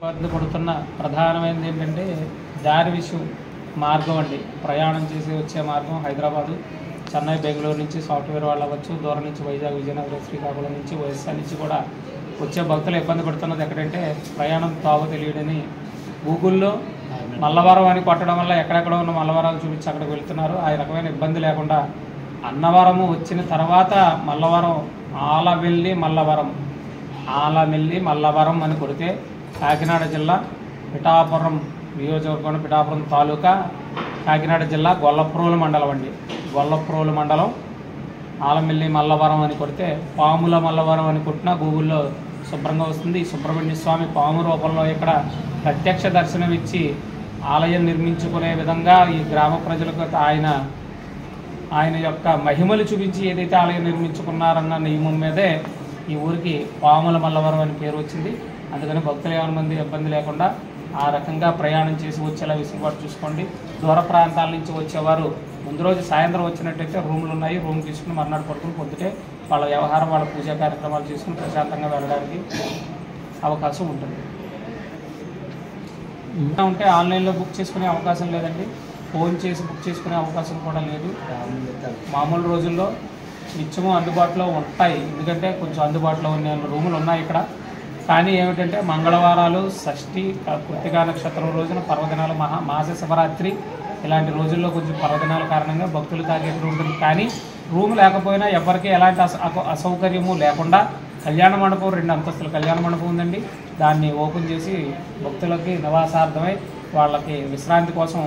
ఇబ్బంది పడుతున్న ప్రధానమైనది ఏంటంటే దారి విషయం, మార్గం అండి. ప్రయాణం చేసి వచ్చే మార్గం హైదరాబాదు, చెన్నై, బెంగళూరు నుంచి సాఫ్ట్వేర్ వాళ్ళు అవ్వచ్చు, దూరం నుంచి వైజాగ్, విజయనగరం, శ్రీకాకుళం నుంచి, వైఎస్ఆర్ నుంచి కూడా వచ్చే భక్తులు ఇబ్బంది పడుతున్నది ఎక్కడంటే ప్రయాణం తావు తెలియడని గూగుల్లో మల్లవరం అని కొట్టడం వల్ల ఎక్కడెక్కడ ఉన్న మల్లవరాలు చూపించి అక్కడికి వెళ్తున్నారు. ఆ రకమైన ఇబ్బంది లేకుండా అన్నవరము వచ్చిన తర్వాత మల్లవరం ఆలమెల్లి మల్లవరం అని కొడితే కాకినాడ జిల్లా పిఠాపురం నియోజకవర్గం, పిఠాపురం తాలూకా, కాకినాడ జిల్లా గొల్లప్రోలు మండలం అండి. గొల్లప్రోలు మండలం ఆలమెల్లి మల్లవరం అని కొడితే పాముల మల్లవరం అని కొట్టినా గూగుల్లో శుభ్రంగా వస్తుంది. ఈ సుబ్రహ్మణ్య స్వామి పాము రూపంలో ఇక్కడ ప్రత్యక్ష దర్శనం ఇచ్చి ఆలయం నిర్మించుకునే విధంగా ఈ గ్రామ ప్రజలకు ఆయన యొక్క మహిమలు చూపించి ఏదైతే ఆలయం నిర్మించుకున్నారన్న నియమం మీదే ఈ ఊరికి పాముల మల్లవరం అని పేరు వచ్చింది. అందుకని భక్తులు ఏమైనా మంది ఇబ్బంది లేకుండా ఆ రకంగా ప్రయాణం చేసి వచ్చేలా వెసులుబాటు చూసుకోండి. దూర ప్రాంతాల నుంచి వచ్చేవారు ముందు రోజు సాయంత్రం వచ్చినట్టయితే రూములు ఉన్నాయి, రూమ్ తీసుకుని మర్నాడు పడుకుని పొద్దుటే వాళ్ళ వ్యవహారం, వాళ్ళ పూజా కార్యక్రమాలు చేసుకుని ప్రశాంతంగా వెళ్ళడానికి అవకాశం ఉంటుంది. ఉంటే ఆన్లైన్లో బుక్ చేసుకునే అవకాశం లేదండి, ఫోన్ చేసి బుక్ చేసుకునే అవకాశం కూడా లేదు. మామూలు రోజుల్లో నిత్యము అందుబాటులో ఉంటాయి, ఎందుకంటే కొంచెం అందుబాటులో ఉన్న రూములు ఉన్నాయి ఇక్కడ. కానీ ఏమిటంటే మంగళవారాలు, షష్ఠి, కృత్తికా నక్షత్రం రోజున, పర్వదినాలు, మాస శివరాత్రి ఇలాంటి రోజుల్లో కొంచెం పర్వదినాల కారణంగా భక్తులు తాగేది ఉంటుంది. కానీ రూమ్ లేకపోయినా ఎవరికి ఎలాంటి అసౌకర్యము లేకుండా కళ్యాణ మండపం, 2 అంతస్తుల కళ్యాణ మండపం ఉందండి. దాన్ని ఓపెన్ చేసి భక్తులకి నివాసార్థమై వాళ్ళకి విశ్రాంతి కోసం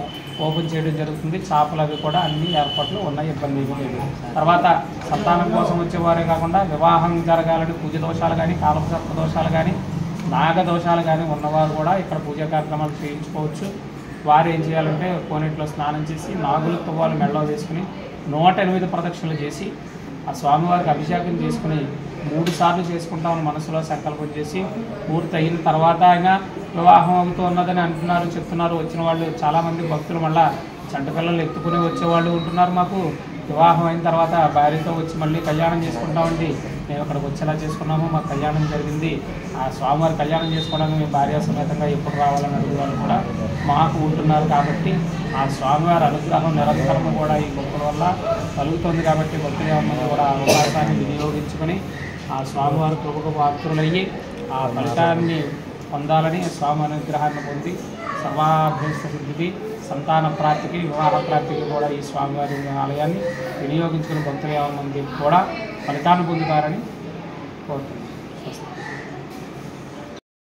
ఓపెన్ చేయడం జరుగుతుంది. చేపలు అవి కూడా అన్ని ఏర్పాట్లు ఉన్నాయి, ఇబ్బంది లేదు. తర్వాత సంతానం కోసం వచ్చేవారే కాకుండా వివాహం జరగాలని పూజ దోషాలు కానీ, కాలసర్ప దోషాలు కానీ, నాగ దోషాలు కానీ ఉన్నవారు కూడా ఇక్కడ పూజా కార్యక్రమాలు చేయించుకోవచ్చు. వారు ఏం చేయాలంటే కోనేటిలో స్నానం చేసి నాగుల తువ్వాలు మెడలో వేసుకుని 108 ప్రదక్షిణలు చేసి ఆ స్వామివారికి అభిషేకం చేసుకుని 3 సార్లు చేసుకుంటామని మనసులో సంకల్పం చేసి పూర్తి అయిన తర్వాత ఆయన వివాహం అవుతూ ఉన్నదని అంటున్నారు, చెప్తున్నారు. వచ్చిన వాళ్ళు చాలామంది భక్తులు మళ్ళీ చంట పిల్లలు ఎత్తుకుని వచ్చేవాళ్ళు ఉంటున్నారు. మాకు వివాహం అయిన తర్వాత భార్యతో వచ్చి మళ్ళీ కళ్యాణం చేసుకుంటామండి, మేము అక్కడికి వచ్చేలా చేసుకున్నాము, మాకు కళ్యాణం జరిగింది, ఆ స్వామివారి కళ్యాణం చేసుకోవడానికి మీ భార్య సమేతంగా ఎప్పుడు రావాలని అడిగే వాళ్ళు కూడా మాకు ఉంటున్నారు. కాబట్టి ఆ స్వామివారి అనుగ్రహం నిరంతరము కూడా ఈ భక్తుల వల్ల కలుగుతుంది. కాబట్టి భక్తులు కూడా అవకాశాన్ని వినియోగించుకొని ఆ స్వామివారి కృపకు పాత్రులయ్యి ఆ ఫలితాన్ని పొందాలని, స్వామి అనుగ్రహాన్ని పొంది సర్వాభీష్ట సిద్ధికి, సంతాన ప్రాప్తికి, వివాహ ప్రాప్తికి కూడా ఈ స్వామివారి ఆలయాన్ని వినియోగించుకుని భక్తులు మంది కూడా ఫలితాన్ని పొందుతారని కోరుతున్నాను.